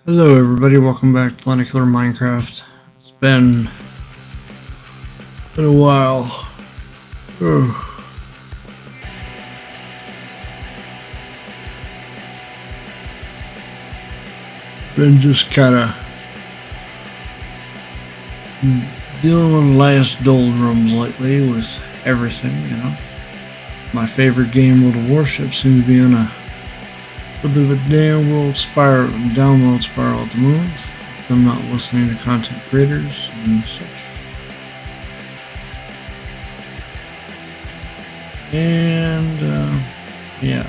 Hello everybody, welcome back to Landedkiller Minecraft. It's been a while. Ugh. Been just kinda dealing with last doldrums lately with everything, you know. My favorite game, World Warships, seems to be on a bit of a downward spiral at the moment. I'm not listening to content creators and such. And yeah.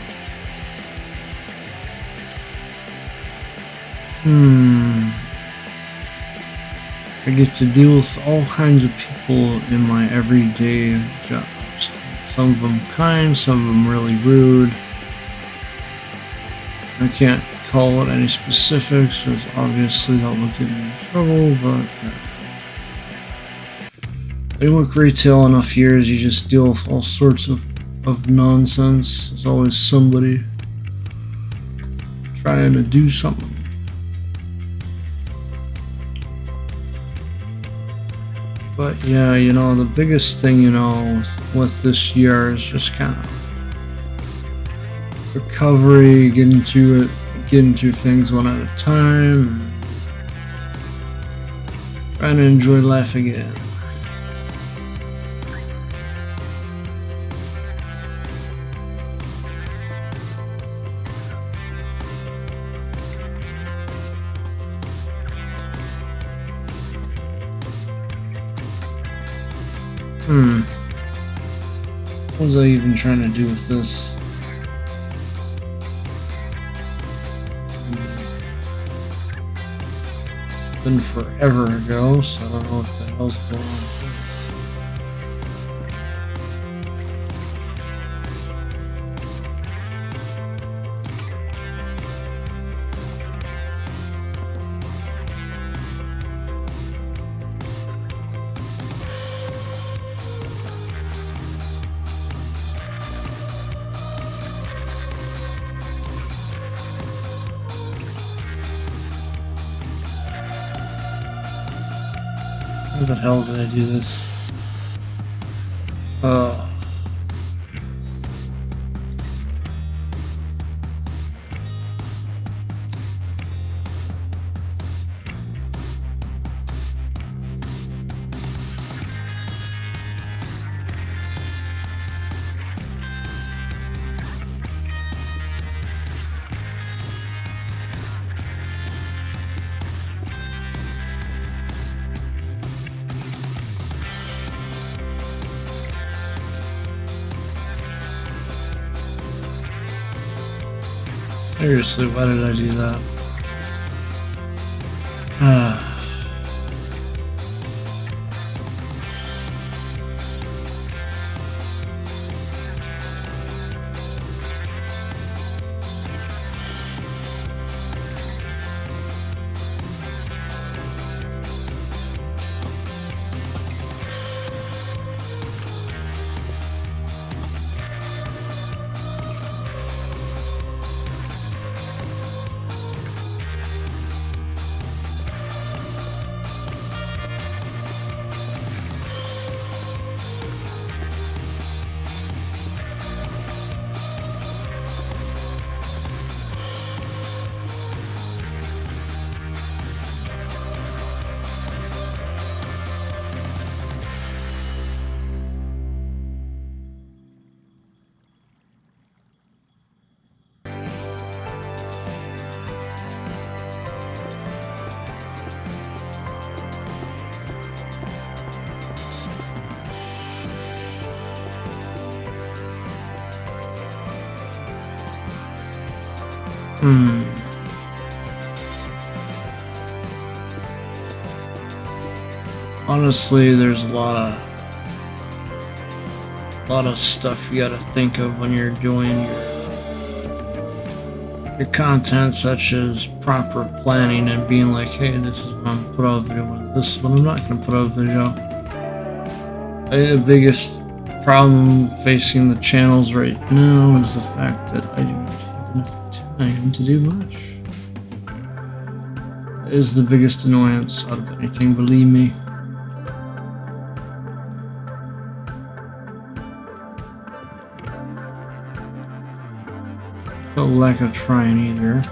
I get to deal with all kinds of people in my everyday jobs. Some of them kind, some of them really rude. I can't call it any specifics, as obviously that will get me in trouble, but I work retail enough years, you just deal with all sorts of nonsense. There's always somebody trying to do something. But yeah, you know, the biggest thing, you know, with this year is just kind of recovery, getting through things one at a time, trying to enjoy life again. What was I even trying to do with this? Been forever ago, so I don't know what the hell's going on with this. How the hell did I do this? Seriously, why did I do that? Honestly, there's a lot of stuff you gotta think of when you're doing your content, such as proper planning and being like, hey, this is when I'm gonna put out a video, this is when I'm not gonna put out a video. I think the biggest problem facing the channels right now is the fact that I don't have enough time to do much. is the biggest annoyance out of anything, believe me. No lack of trying either.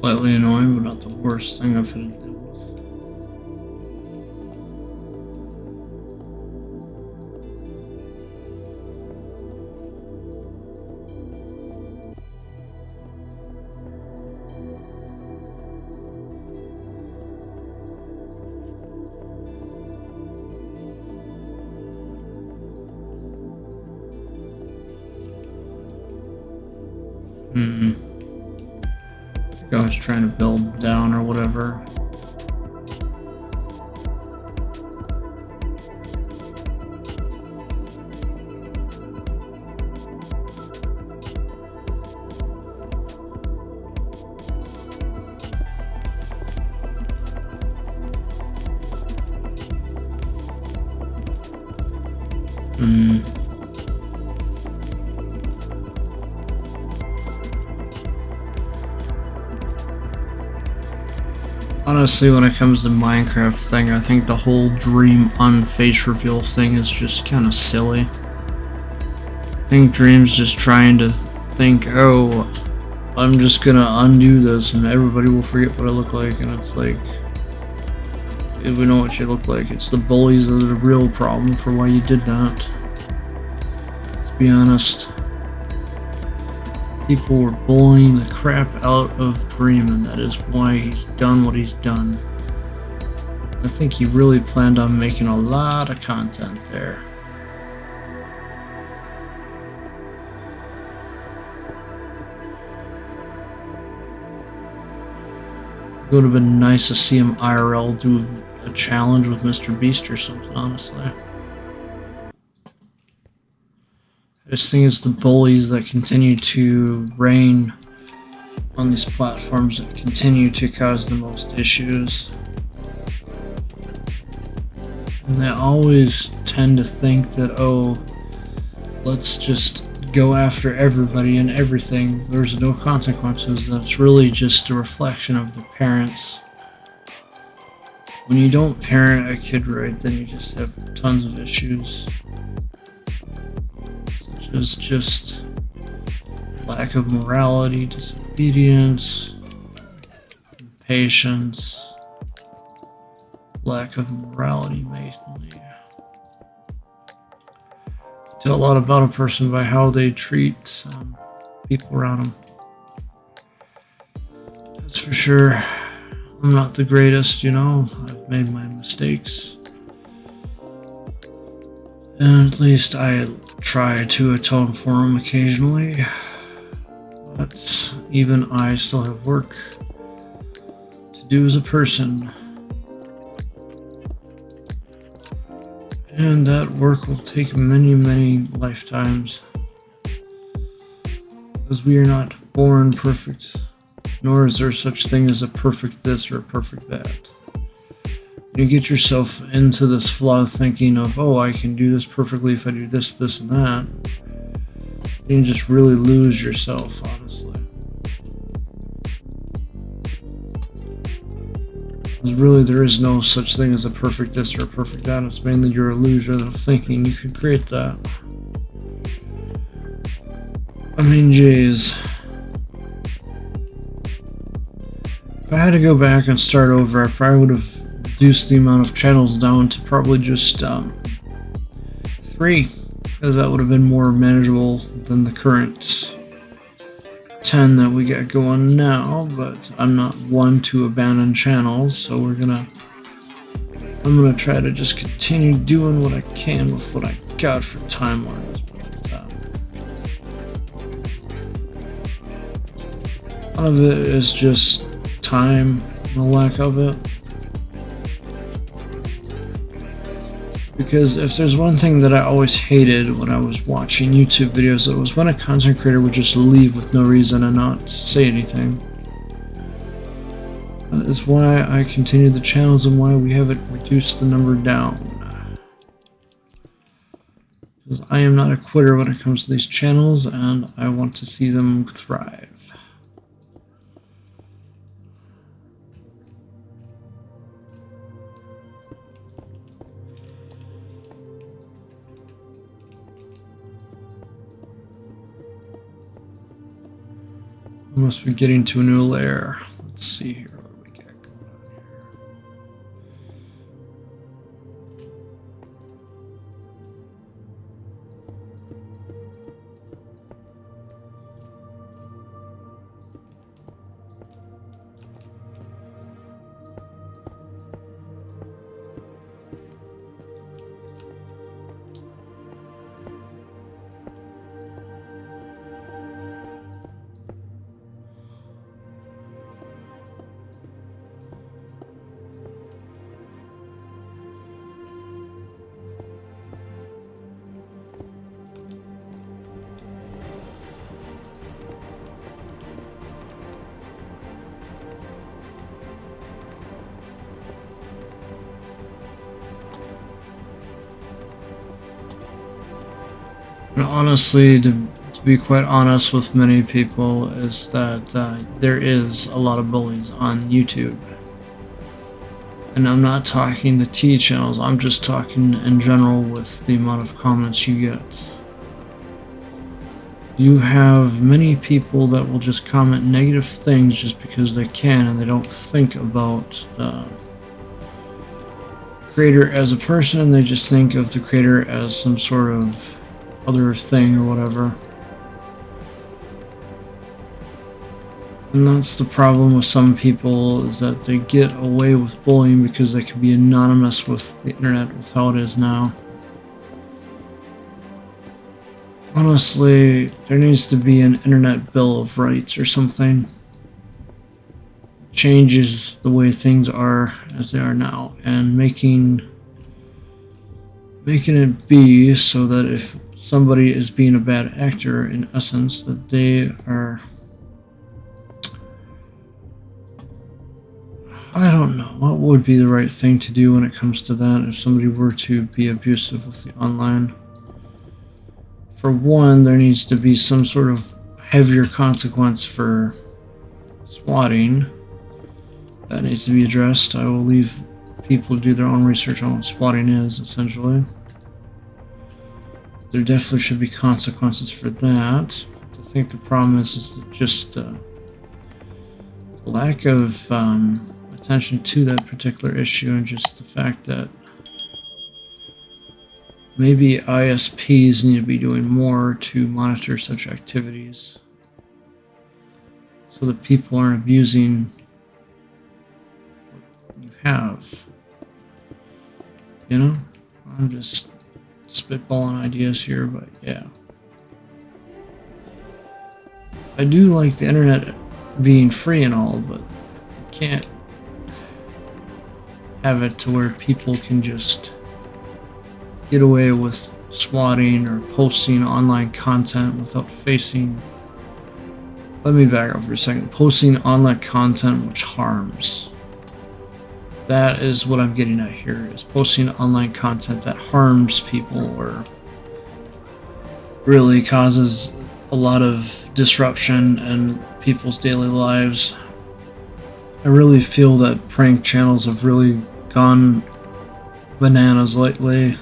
Slightly annoying, but not the worst thing I've had to deal with. I was trying to build down or whatever. Honestly, when it comes to Minecraft thing, I think the whole Dream on face reveal thing is just kind of silly. I think Dream's just trying to think, oh, I'm just gonna undo this and everybody will forget what I look like, and it's like, we know what you look like. It's the bullies that are the real problem for why you did that. Let's be honest. People were bullying the crap out of Dream, and that is why he's done what he's done. I think he really planned on making a lot of content there. It would have been nice to see him IRL do a challenge with Mr. Beast or something, honestly. This thing is the bullies that continue to reign on these platforms that continue to cause the most issues. And they always tend to think that, oh, let's just go after everybody and everything. There's no consequences. That's really just a reflection of the parents. When you don't parent a kid right, then you just have tons of issues. It's just lack of morality, disobedience, impatience, lack of morality mainly. Tell a lot about a person by how they treat people around them. That's for sure. I'm not the greatest, you know. I've made my mistakes. And at least I try to atone for them occasionally, but even I still have work to do as a person, and that work will take many, many lifetimes, because we are not born perfect. nor is there such thing as a perfect this or a perfect that. You get yourself into this flawed thinking of, oh, I can do this perfectly if I do this, this, and that. You can just really lose yourself, honestly. Because really, there is no such thing as a perfect this or a perfect that. It's mainly your illusion of thinking you could create that. I mean, geez. If I had to go back and start over, I probably would have reduced the amount of channels down to probably just 3, because that would have been more manageable than the current 10 that we got going now. But I'm not one to abandon channels, so I'm gonna try to just continue doing what I can with what I got for timelines. A lot of it is just time, the lack of it. Because if there's one thing that I always hated when I was watching YouTube videos, it was when a content creator would just leave with no reason and not say anything. That is why I continue the channels and why we haven't reduced the number down. Because I am not a quitter when it comes to these channels, and I want to see them thrive. I must be getting to a new layer. Let's see here what we got going on here. And honestly, to be quite honest with many people, is that there is a lot of bullies on YouTube. And I'm not talking the T channels, I'm just talking in general with the amount of comments you get. You have many people that will just comment negative things just because they can, and they don't think about the creator as a person. They just think of the creator as some sort of other thing or whatever. And that's the problem with some people, is that they get away with bullying because they can be anonymous with the internet with how it is now. Honestly, there needs to be an internet bill of rights or something. It changes the way things are as they are now, and making it be so that if somebody is being a bad actor, in essence, that they are, I don't know, what would be the right thing to do when it comes to that if somebody were to be abusive with the online. For one, there needs to be some sort of heavier consequence for swatting. That needs to be addressed. I will leave people to do their own research on what swatting is, essentially. There definitely should be consequences for that. I think the problem is just the lack of attention to that particular issue, and just the fact that maybe ISPs need to be doing more to monitor such activities so that people aren't abusing what you have. You know? I'm just spitballing ideas here, but yeah. I do like the internet being free and all, but you can't have it to where people can just get away with swatting or posting online content without facing let me back up for a second. Posting online content which harms. That is what I'm getting at here, is posting online content that harms people or really causes a lot of disruption in people's daily lives. I really feel that prank channels have really gone bananas lately.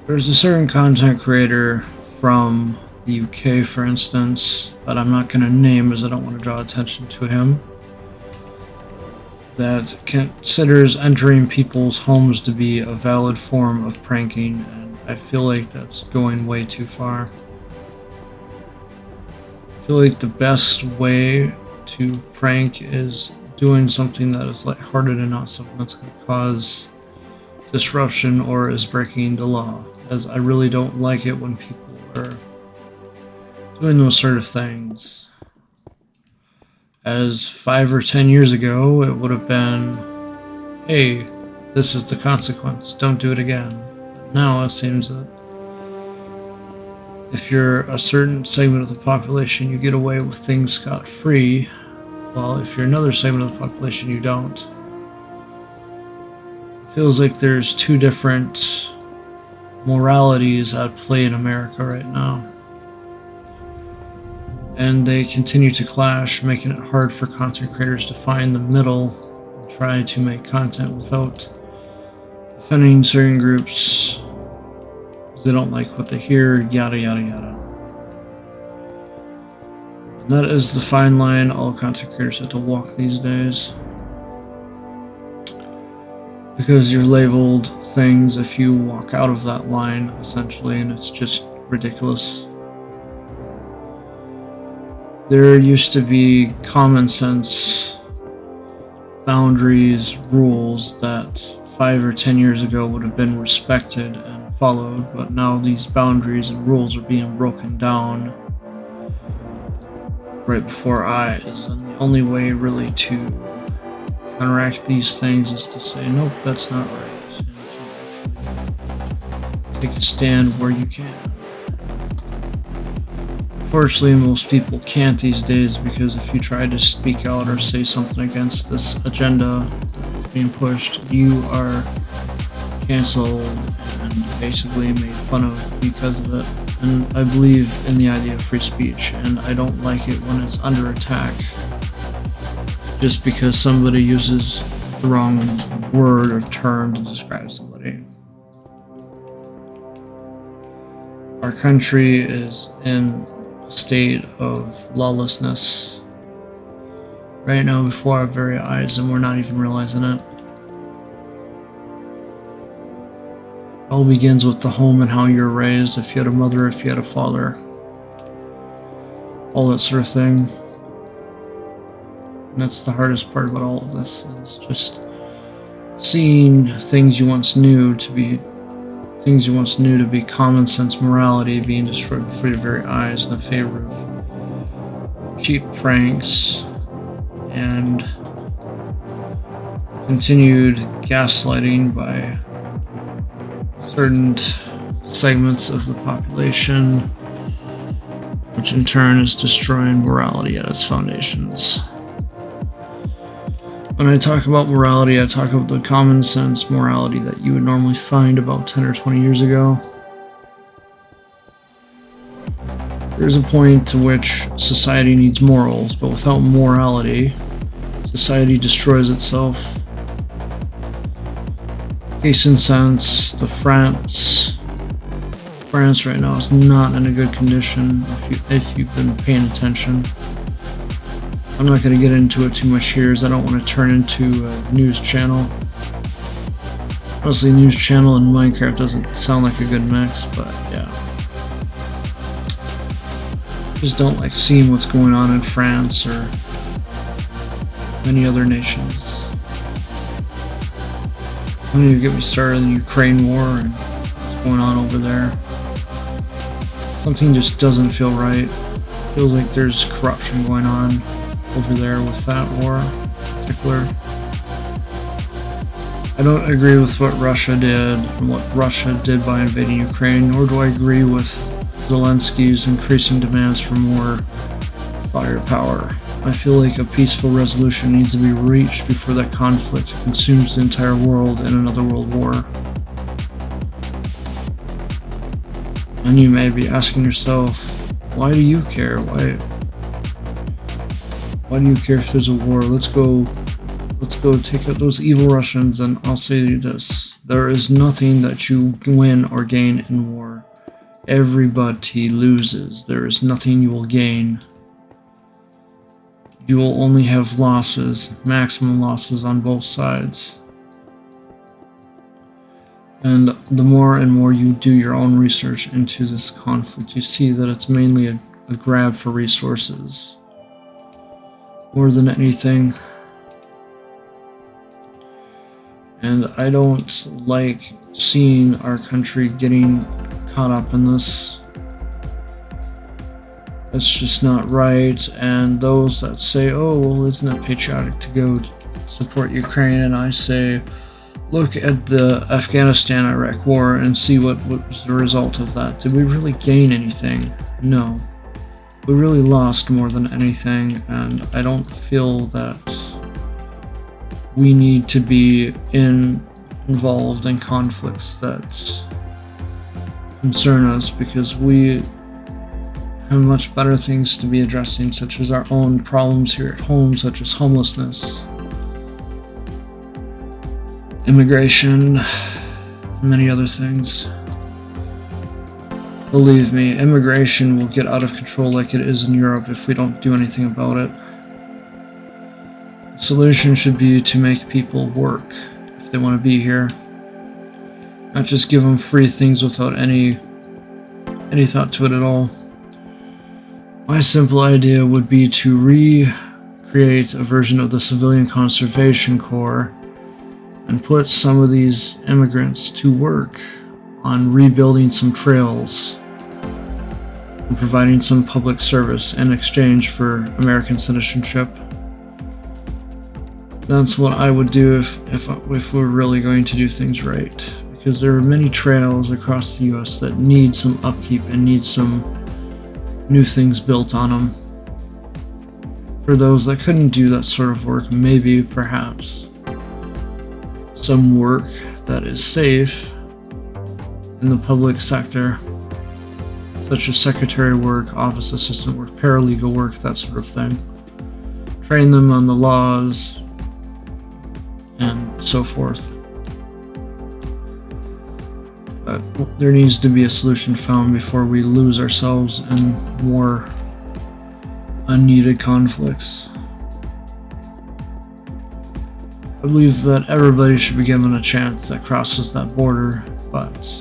There's a certain content creator from the UK, for instance, that I'm not going to name as I don't want to draw attention to him, that considers entering people's homes to be a valid form of pranking, and I feel like that's going way too far. I feel like the best way to prank is doing something that is lighthearted and not something that's going to cause disruption or is breaking the law, as I really don't like it when people are doing those sort of things. As 5 or 10 years ago, it would have been, hey, this is the consequence, don't do it again. But now it seems that if you're a certain segment of the population, you get away with things scot-free, while if you're another segment of the population, you don't. It feels like there's two different moralities at play in America right now, and they continue to clash, making it hard for content creators to find the middle and try to make content without offending certain groups because they don't like what they hear, yada yada yada. And that is the fine line all content creators have to walk these days, because you're labeled things if you walk out of that line, essentially, and it's just ridiculous. There used to be common sense boundaries, rules that 5 or 10 years ago would have been respected and followed, but now these boundaries and rules are being broken down right before our eyes, and the only way really to counteract these things is to say, nope, that's not right, and take a stand where you can. Unfortunately, most people can't these days, because if you try to speak out or say something against this agenda that's being pushed, you are canceled and basically made fun of because of it. And I believe in the idea of free speech, and I don't like it when it's under attack just because somebody uses the wrong word or term to describe somebody. Our country is in state of lawlessness right now before our very eyes, and we're not even realizing it. It all begins with the home and how you're raised, if you had a mother, if you had a father, all that sort of thing. And that's the hardest part about all of this, is just seeing things you once knew to be common sense morality being destroyed before your very eyes in the favor of cheap pranks and continued gaslighting by certain segments of the population, which in turn is destroying morality at its foundations. When I talk about morality, I talk about the common sense morality that you would normally find about 10 or 20 years ago. There's a point to which society needs morals, but without morality, society destroys itself. Case in sense, France right now is not in a good condition if you've been paying attention. I'm not going to get into it too much here, as I don't want to turn into a news channel. Honestly, news channel and Minecraft doesn't sound like a good mix, but yeah. Just don't like seeing what's going on in France or many other nations. Don't even get me started on the Ukraine war and what's going on over there. Something just doesn't feel right. Feels like there's corruption going on over there with that war in particular. I don't agree with what Russia did and what Russia did by invading Ukraine, nor do I agree with Zelensky's increasing demands for more firepower. I feel like a peaceful resolution needs to be reached before that conflict consumes the entire world in another world war. And you may be asking yourself, why do you care? Why do you care if there's a war? Let's go take out those evil Russians, and I'll say this. There is nothing that you win or gain in war. Everybody loses. There is nothing you will gain. You will only have losses, maximum losses on both sides. And the more and more you do your own research into this conflict, you see that it's mainly a grab for resources. More than anything. And I don't like seeing our country getting caught up in this. It's just not right. And those that say, oh, well, isn't it patriotic to go support Ukraine? And I say, look at the Afghanistan-Iraq war and see what was the result of that. Did we really gain anything? No. We really lost more than anything, and I don't feel that we need to be involved in conflicts that concern us, because we have much better things to be addressing, such as our own problems here at home, such as homelessness, immigration, many other things. Believe me, immigration will get out of control like it is in Europe if we don't do anything about it. The solution should be to make people work if they want to be here. Not just give them free things without any thought to it at all. My simple idea would be to recreate a version of the Civilian Conservation Corps and put some of these immigrants to work on rebuilding some trails and providing some public service in exchange for American citizenship. That's what I would do if we're really going to do things right, because there are many trails across the US that need some upkeep and need some new things built on them. For those that couldn't do that sort of work, maybe perhaps some work that is safe in the public sector, such as secretary work, office assistant work, paralegal work, that sort of thing. Train them on the laws and so forth. But there needs to be a solution found before we lose ourselves in more unneeded conflicts. I believe that everybody should be given a chance that crosses that border, but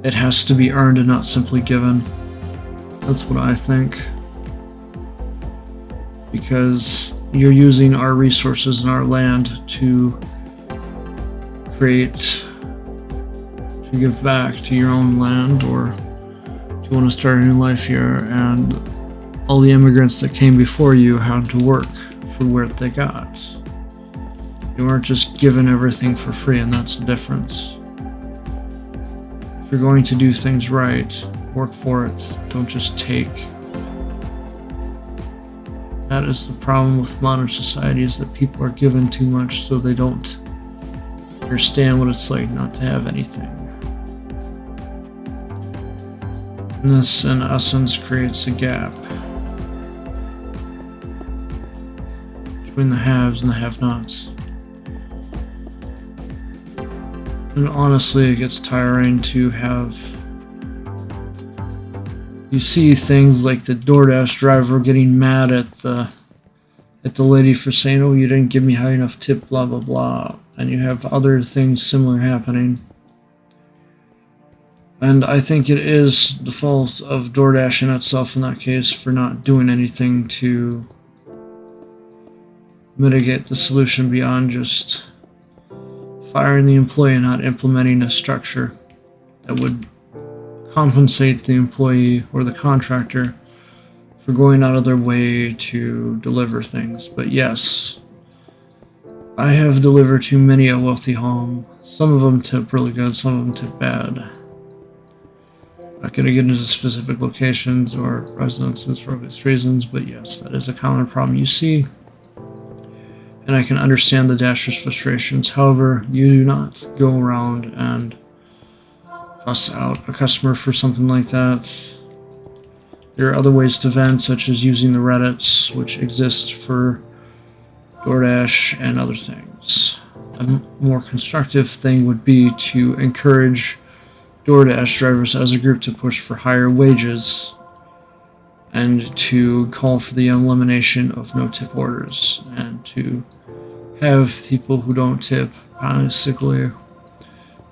it has to be earned and not simply given. That's what I think. Because you're using our resources and our land to give back to your own land, or to want to start a new life here, and all the immigrants that came before you had to work for what they got. You weren't just given everything for free, and that's the difference. If you're going to do things right, work for it. Don't just take. That is the problem with modern society, is that people are given too much, so they don't understand what it's like not to have anything. And this, in essence, creates a gap between the haves and the have-nots. And honestly, it gets tiring to have... You see things like the DoorDash driver getting mad at the lady for saying, oh, you didn't give me high enough tip, blah, blah, blah. And you have other things similar happening. And I think it is the fault of DoorDash in itself in that case for not doing anything to mitigate the solution beyond just firing the employee and not implementing a structure that would compensate the employee or the contractor for going out of their way to deliver things. But yes, I have delivered to many a wealthy home. Some of them tip really good, some of them tip bad. Not going to get into specific locations or residences for obvious reasons, but yes, that is a common problem you see. And I can understand the Dashers' frustrations. However, you do not go around and cuss out a customer for something like that. There are other ways to vent, such as using the Reddits, which exist for DoorDash and other things. A more constructive thing would be to encourage DoorDash drivers as a group to push for higher wages and to call for the elimination of no-tip orders, and to have people who don't tip basically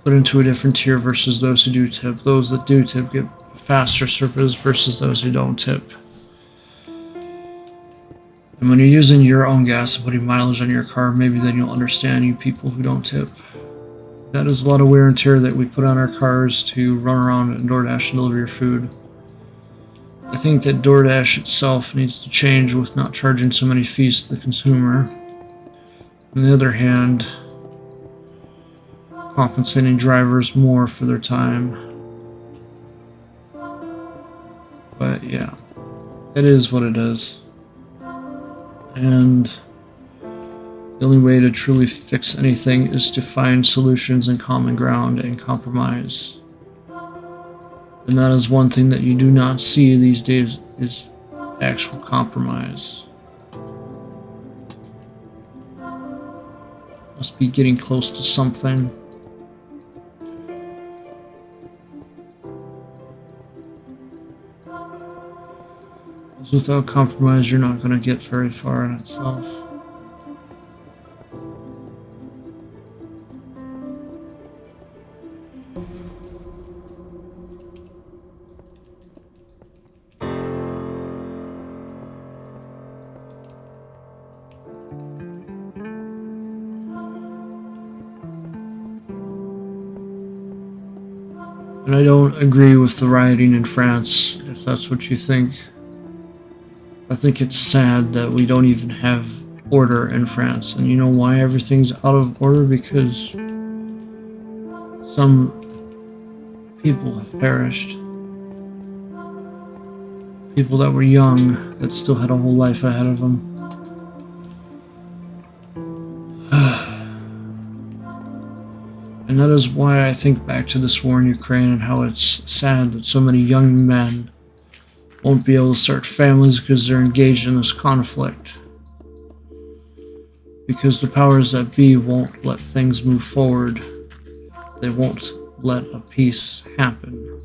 put into a different tier versus those who do tip. Those that do tip get faster service versus those who don't tip. And when you're using your own gas and putting mileage on your car, maybe then you'll understand you people who don't tip. That is a lot of wear and tear that we put on our cars to run around and DoorDash and deliver your food. I think that DoorDash itself needs to change with not charging so many fees to the consumer. On the other hand, compensating drivers more for their time. But yeah, it is what it is. And the only way to truly fix anything is to find solutions and common ground and compromise. And that is one thing that you do not see these days, is actual compromise. Must be getting close to something. Because without compromise, you're not going to get very far in itself. And I don't agree with the rioting in France, if that's what you think. I think it's sad that we don't even have order in France. And you know why everything's out of order? Because some people have perished. People that were young, that still had a whole life ahead of them. And that is why I think back to this war in Ukraine and how it's sad that so many young men won't be able to start families because they're engaged in this conflict. Because the powers that be won't let things move forward. They won't let a peace happen.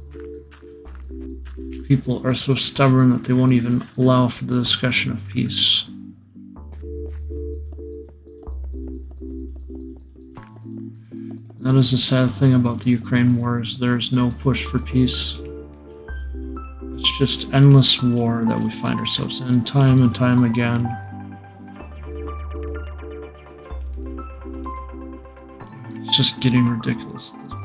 People are so stubborn that they won't even allow for the discussion of peace. That is the sad thing about the Ukraine war, is there's no push for peace. It's just endless war that we find ourselves in time and time again. It's just getting ridiculous at this point.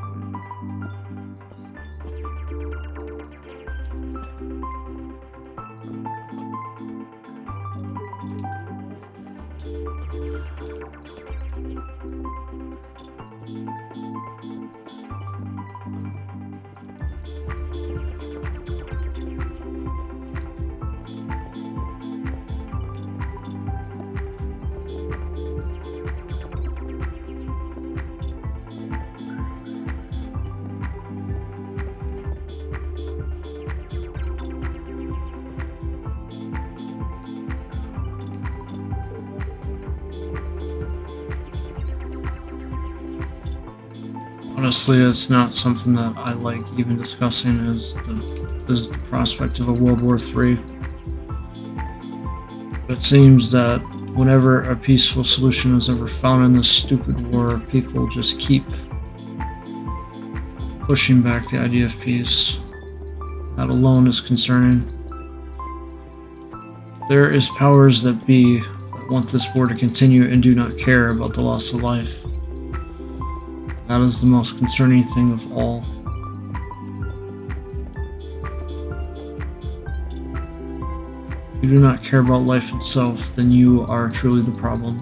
Honestly, it's not something that I like even discussing, is the prospect of a World War III. But it seems that whenever a peaceful solution is ever found in this stupid war, people just keep pushing back the idea of peace. That alone is concerning. There is powers that be that want this war to continue and do not care about the loss of life. That is the most concerning thing of all. If you do not care about life itself, then you are truly the problem.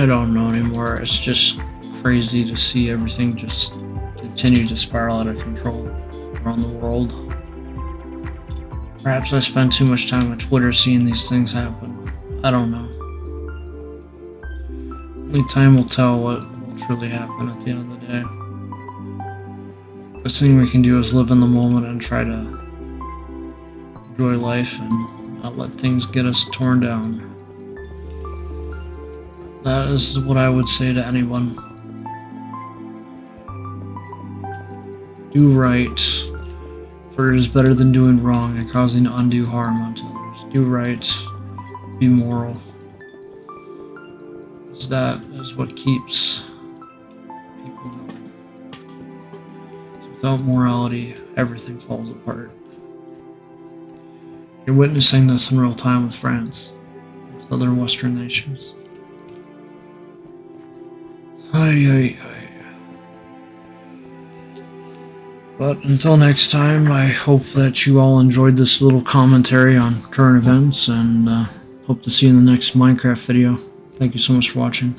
I don't know anymore. It's just crazy to see everything just continue to spiral out of control around the world. Perhaps I spend too much time on Twitter seeing these things happen. I don't know. Only time will tell what will truly happen at the end of the day. The thing we can do is live in the moment and try to enjoy life and not let things get us torn down. That is what I would say to anyone. Do right, for it is better than doing wrong and causing undue harm unto others. Do right, be moral. As that is what keeps people going. Without morality, everything falls apart. You're witnessing this in real time with France, with other Western nations. But until next time, I hope that you all enjoyed this little commentary on current events, and hope to see you in the next Minecraft video. Thank you so much for watching.